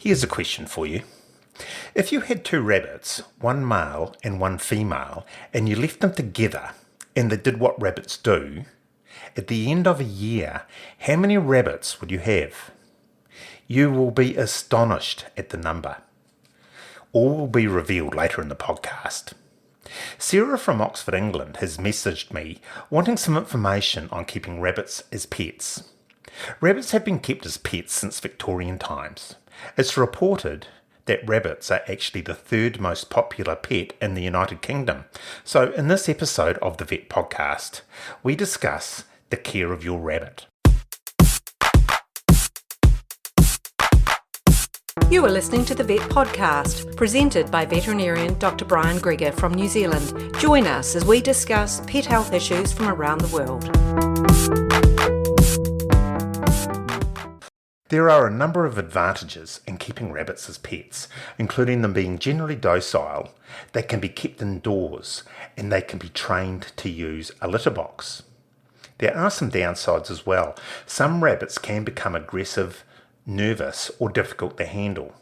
Here's a question for you. If you had two rabbits, one male and one female, and you left them together and they did what rabbits do, at the end of a year, how many rabbits would you have? You will be astonished at the number. All will be revealed later in the podcast. Sarah from Oxford, England has messaged me wanting some information on keeping rabbits as pets. Rabbits have been kept as pets since Victorian times. It's reported that rabbits are actually the third most popular pet in the United Kingdom. So in this episode of the Vet Podcast, we discuss the care of your rabbit. You are listening to the Vet Podcast, presented by veterinarian Dr. Brian Greger from New Zealand. Join us as we discuss pet health issues from around the world. There are a number of advantages in keeping rabbits as pets, including them being generally docile, they can be kept indoors, and they can be trained to use a litter box. There are some downsides as well. Some rabbits can become aggressive, nervous, or difficult to handle.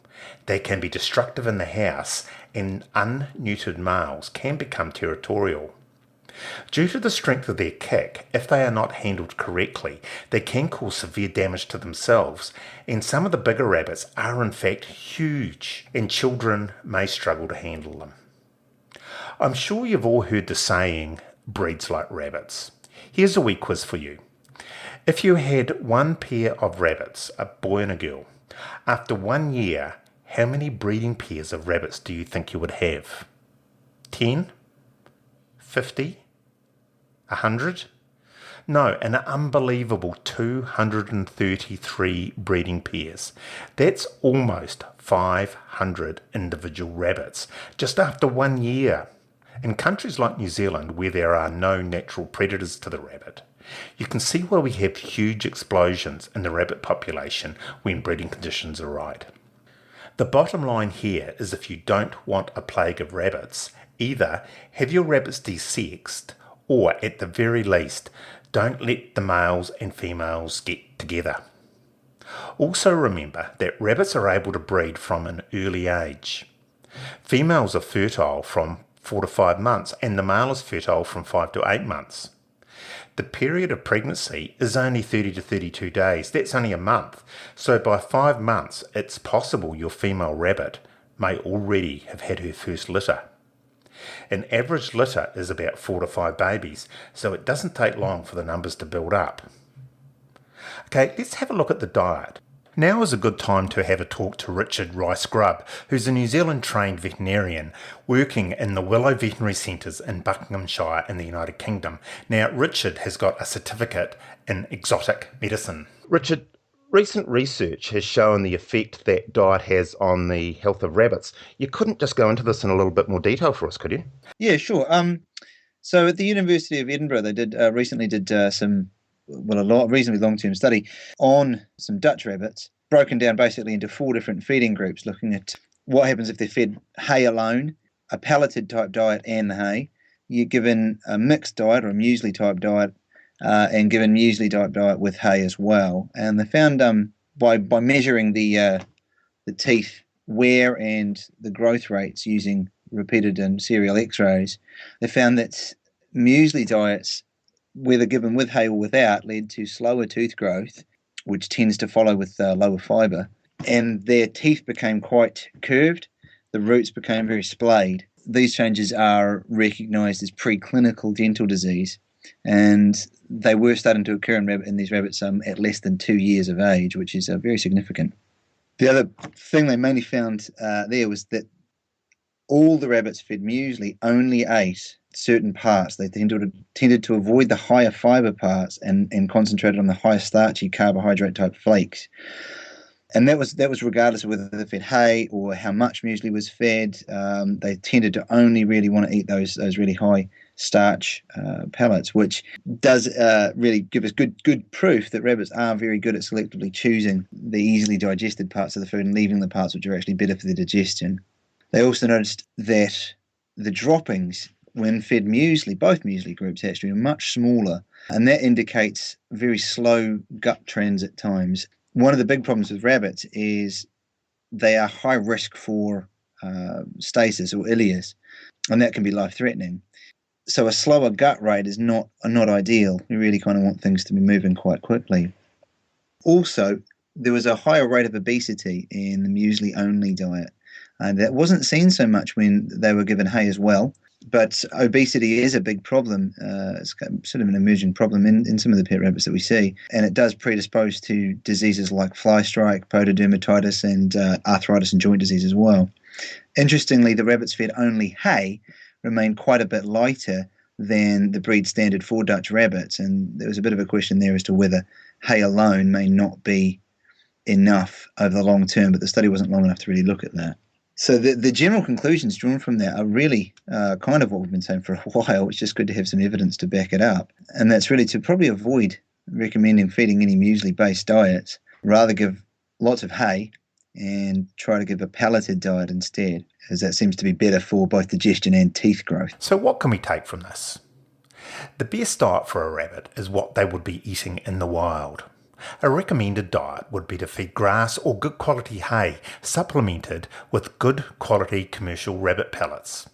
They can be destructive in the house, and unneutered males can become territorial. Due to the strength of their kick, if they are not handled correctly, they can cause severe damage to themselves, and some of the bigger rabbits are in fact huge, and children may struggle to handle them. I'm sure you've all heard the saying, breeds like rabbits. Here's a wee quiz for you. If you had one pair of rabbits, a boy and a girl, after 1 year, how many breeding pairs of rabbits do you think you would have? 10? 50? 100? No, an unbelievable 233 breeding pairs. That's almost 500 individual rabbits just after 1 year. In countries like New Zealand, where there are no natural predators to the rabbit, you can see why we have huge explosions in the rabbit population when breeding conditions are right. The bottom line here is if you don't want a plague of rabbits, either have your rabbits desexed, or at the very least, don't let the males and females get together. Also remember that rabbits are able to breed from an early age. Females are fertile from 4 to 5 months, and the male is fertile from 5 to 8 months. The period of pregnancy is only 30 to 32 days. That's only a month. So by 5 months, it's possible your female rabbit may already have had her first litter. An average litter is about 4 to 5 babies, so it doesn't take long for the numbers to build up. Okay, let's have a look at the diet. Now is a good time to have a talk to Richard Rice-Grubb, who's a New Zealand trained veterinarian working in the Willow Veterinary Centres in Buckinghamshire in the United Kingdom. Now, Richard has got a certificate in exotic medicine. Richard, recent research has shown the effect that diet has on the health of rabbits. You couldn't just go into this in a little bit more detail for us, could you? Yeah, sure. So at the University of Edinburgh, they recently did a reasonably long-term study on some Dutch rabbits, broken down basically into 4 different feeding groups, looking at what happens if they're fed hay alone, a pelleted type diet and the hay. You're given a mixed diet or a muesli type diet, and given muesli type diet with hay as well. And they found by measuring the teeth wear and the growth rates using repeated and serial X-rays, they found that muesli diets, whether given with hay or without, led to slower tooth growth, which tends to follow with lower fibre, and their teeth became quite curved. The roots became very splayed. These changes are recognised as preclinical dental disease, and they were starting to occur in these rabbits at less than 2 years of age, which is very significant. The other thing they mainly found there was that all the rabbits fed muesli only ate certain parts. They tended to avoid the higher fibre parts and concentrated on the higher starchy carbohydrate type flakes. And that was regardless of whether they fed hay or how much muesli was fed. They tended to only really want to eat those really high starch pellets, which does really give us good proof that rabbits are very good at selectively choosing the easily digested parts of the food and leaving the parts which are actually better for their digestion. They also noticed that the droppings when fed muesli, both muesli groups actually, are much smaller, and that indicates very slow gut trends at times. One of the big problems with rabbits is they are high risk for stasis or ileus, and that can be life-threatening. So a slower gut rate is not ideal. We really kind of want things to be moving quite quickly. Also, there was a higher rate of obesity in the muesli-only diet. And that wasn't seen so much when they were given hay as well. But obesity is a big problem. It's sort of an emerging problem in some of the pet rabbits that we see. And it does predispose to diseases like fly strike, pododermatitis, and arthritis and joint disease as well. Interestingly, the rabbits fed only hay remained quite a bit lighter than the breed standard for Dutch rabbits. And there was a bit of a question there as to whether hay alone may not be enough over the long term, but the study wasn't long enough to really look at that. So the general conclusions drawn from that are really kind of what we've been saying for a while. It's just good to have some evidence to back it up. And that's really to probably avoid recommending feeding any muesli-based diets, rather give lots of hay and try to give a pelleted diet instead, as that seems to be better for both digestion and teeth growth. So what can we take from this? The best diet for a rabbit is what they would be eating in the wild. A recommended diet would be to feed grass or good quality hay, supplemented with good quality commercial rabbit pellets.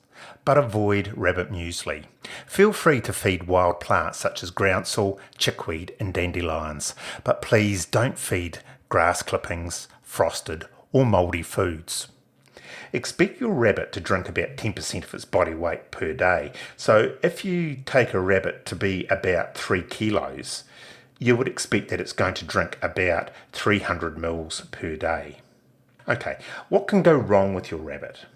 But avoid rabbit muesli. Feel free to feed wild plants such as groundsel, chickweed and dandelions, but please don't feed grass clippings, frosted or mouldy foods. Expect your rabbit to drink about 10% of its body weight per day. So if you take a rabbit to be about 3 kilos, you would expect that it's going to drink about 300 mils per day. Okay, what can go wrong with your rabbit?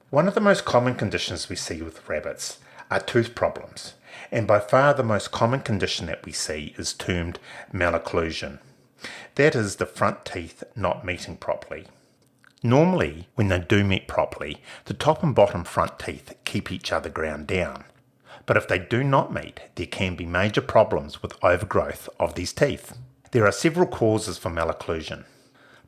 One of the most common conditions we see with rabbits are tooth problems, and by far the most common condition that we see is termed malocclusion. That is the front teeth not meeting properly. Normally, when they do meet properly, the top and bottom front teeth keep each other ground down. But if they do not meet, there can be major problems with overgrowth of these teeth. There are several causes for malocclusion.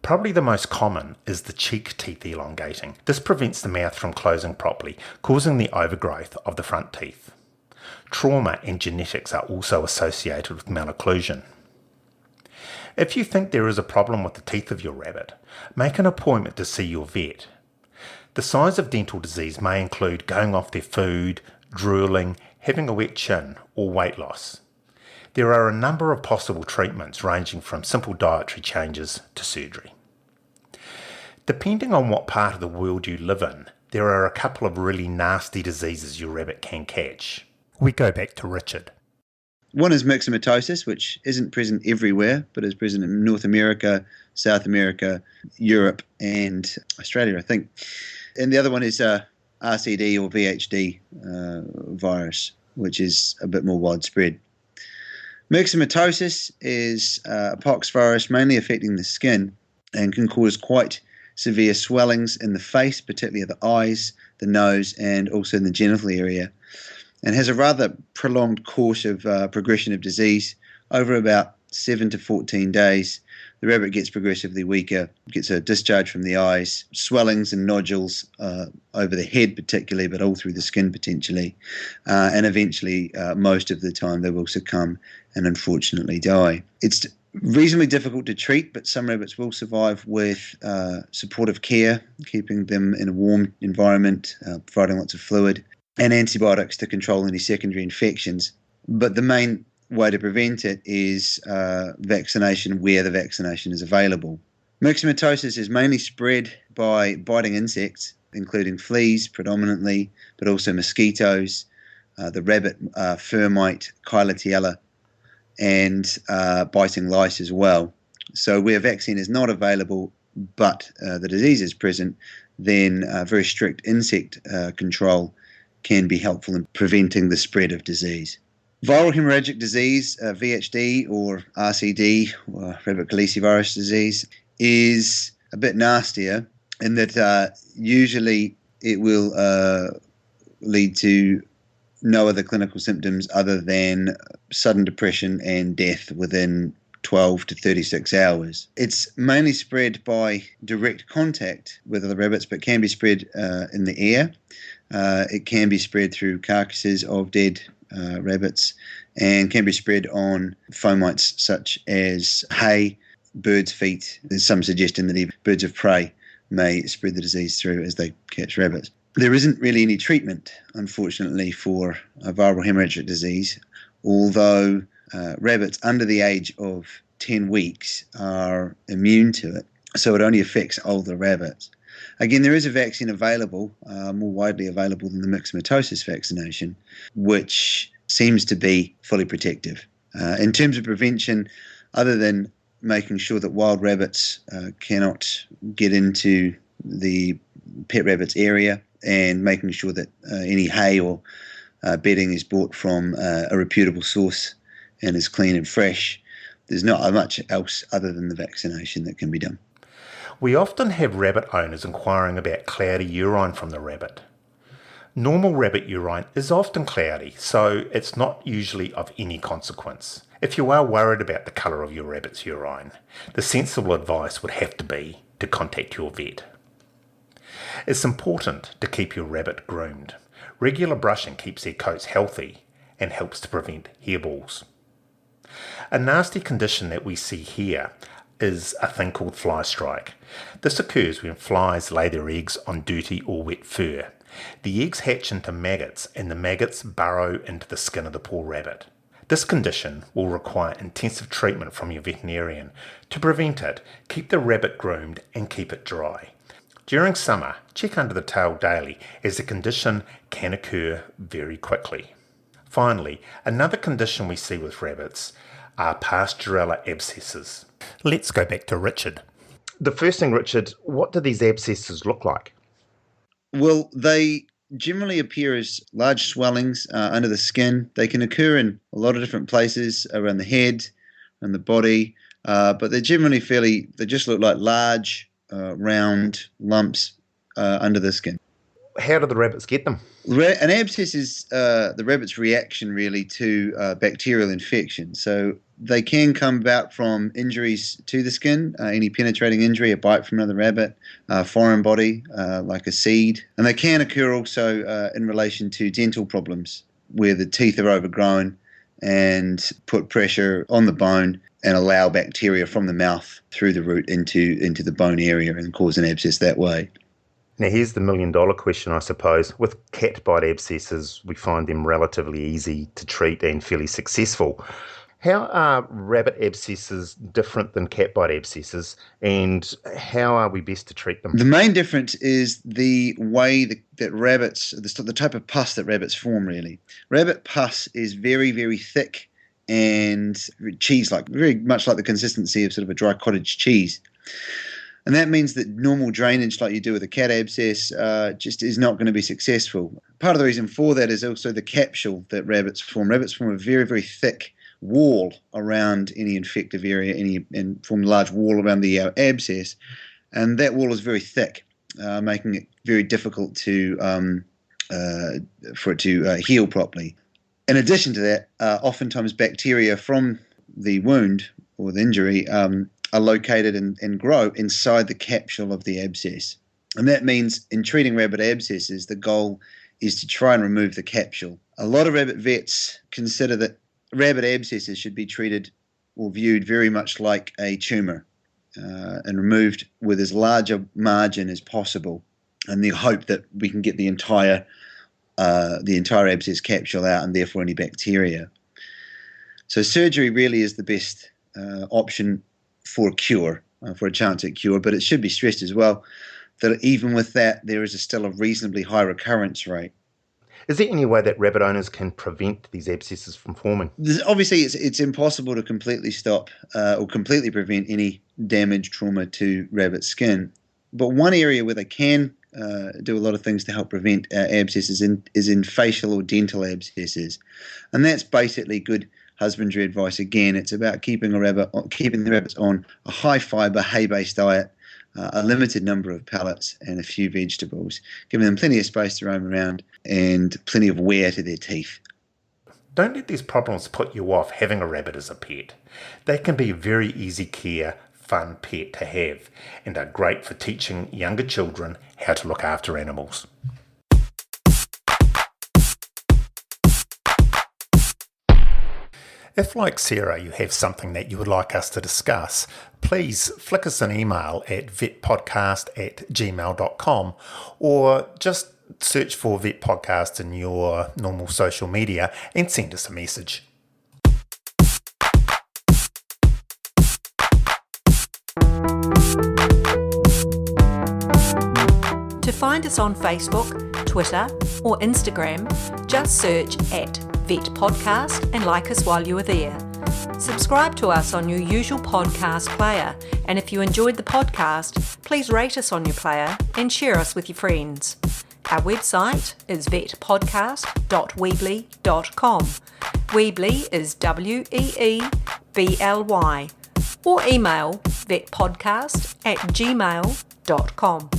Probably the most common is the cheek teeth elongating. This prevents the mouth from closing properly, causing the overgrowth of the front teeth. Trauma and genetics are also associated with malocclusion. If you think there is a problem with the teeth of your rabbit, make an appointment to see your vet. The signs of dental disease may include going off their food, drooling, having a wet chin, or weight loss. There are a number of possible treatments ranging from simple dietary changes to surgery. Depending on what part of the world you live in, there are a couple of really nasty diseases your rabbit can catch. We go back to Richard. One is myxomatosis, which isn't present everywhere, but is present in North America, South America, Europe, and Australia, I think. And the other one is RCD or VHD virus, which is a bit more widespread. Myxomatosis is a pox virus mainly affecting the skin and can cause quite severe swellings in the face, particularly at the eyes, the nose, and also in the genital area, and has a rather prolonged course of progression of disease. Over about 7 to 14 days, the rabbit gets progressively weaker, gets a discharge from the eyes, swellings and nodules over the head particularly, but all through the skin potentially, and eventually most of the time they will succumb and unfortunately die. It's reasonably difficult to treat, but some rabbits will survive with supportive care, keeping them in a warm environment, providing lots of fluid, and antibiotics to control any secondary infections. But the main way to prevent it is vaccination where the vaccination is available. Myxomatosis is mainly spread by biting insects, including fleas predominantly, but also mosquitoes, the rabbit fur mite, Chilatiella, and biting lice as well. So where vaccine is not available, but the disease is present, then very strict insect control can be helpful in preventing the spread of disease. Viral hemorrhagic disease, VHD or RCD, or rabbit calicivirus disease, is a bit nastier in that usually it will lead to no other clinical symptoms other than sudden depression and death within 12 to 36 hours. It's mainly spread by direct contact with other rabbits, but can be spread in the air. It can be spread through carcasses of dead rabbits and can be spread on fomites such as hay, birds' feet. There's some suggestion that even birds of prey may spread the disease through as they catch rabbits. There isn't really any treatment, unfortunately, for viral hemorrhagic disease, although rabbits under the age of 10 weeks are immune to it, so it only affects older rabbits. Again, there is a vaccine available, more widely available than the myxomatosis vaccination, which seems to be fully protective. In terms of prevention, other than making sure that wild rabbits cannot get into the pet rabbits area and making sure that any hay or bedding is bought from a reputable source and is clean and fresh, there's not much else other than the vaccination that can be done. We often have rabbit owners inquiring about cloudy urine from the rabbit. Normal rabbit urine is often cloudy, so it's not usually of any consequence. If you are worried about the colour of your rabbit's urine, the sensible advice would have to be to contact your vet. It's important to keep your rabbit groomed. Regular brushing keeps their coats healthy and helps to prevent hairballs. A nasty condition that we see here is a thing called fly strike. This occurs when flies lay their eggs on dirty or wet fur. The eggs hatch into maggots and the maggots burrow into the skin of the poor rabbit. This condition will require intensive treatment from your veterinarian. To prevent it, keep the rabbit groomed and keep it dry. During summer, check under the tail daily as the condition can occur very quickly. Finally, another condition we see with rabbits are Pasteurella abscesses. Let's go back to Richard. The first thing, Richard, what do these abscesses look like? Well, they generally appear as large swellings under the skin. They can occur in a lot of different places around the head and the body, but they're generally they just look like large, round lumps under the skin. How do the rabbits get them? An abscess is the rabbit's reaction really to bacterial infection. So they can come about from injuries to the skin, any penetrating injury, a bite from another rabbit, foreign body like a seed. And they can occur also in relation to dental problems where the teeth are overgrown and put pressure on the bone and allow bacteria from the mouth through the root into the bone area and cause an abscess that way. Now here's the million-dollar question, I suppose. With cat bite abscesses, we find them relatively easy to treat and fairly successful. How are rabbit abscesses different than cat bite abscesses, and how are we best to treat them? The main difference is the way that rabbits, the type of pus that rabbits form, really. Rabbit pus is very, very thick and cheese-like, very much like the consistency of sort of a dry cottage cheese. And that means that normal drainage like you do with a cat abscess just is not going to be successful. Part of the reason for that is also the capsule that rabbits form. Rabbits form a very, very thick wall around any infective area and form a large wall around the abscess. And that wall is very thick, making it very difficult for it to heal properly. In addition to that, oftentimes bacteria from the wound or the injury are located and grow inside the capsule of the abscess. And that means in treating rabbit abscesses, the goal is to try and remove the capsule. A lot of rabbit vets consider that rabbit abscesses should be treated or viewed very much like a tumour and removed with as large a margin as possible, and the hope that we can get the entire abscess capsule out and therefore any bacteria. So surgery really is the best option for a cure, for a chance at cure, but it should be stressed as well that even with that, there is still a reasonably high recurrence rate. Is there any way that rabbit owners can prevent these abscesses from forming? Obviously, it's impossible to completely stop or completely prevent any damage, trauma to rabbit skin. But one area where they can do a lot of things to help prevent abscesses is in facial or dental abscesses. And that's basically good husbandry advice. Again, it's about keeping the rabbits on a high fibre, hay-based diet, a limited number of pellets and a few vegetables, giving them plenty of space to roam around and plenty of wear to their teeth. Don't let these problems put you off having a rabbit as a pet. They can be a very easy care, fun pet to have and are great for teaching younger children how to look after animals. If, like Sarah, you have something that you would like us to discuss, please flick us an email at vetpodcast@gmail.com or just search for Vet Podcast in your normal social media and send us a message. To find us on Facebook, Twitter or Instagram, just search at Vet Podcast and like us while you are there. Subscribe to us on your usual podcast player, and if you enjoyed the podcast, please rate us on your player and share us with your friends. Our website is vetpodcast.weebly.com. Weebly is Weebly, or email vetpodcast@gmail.com.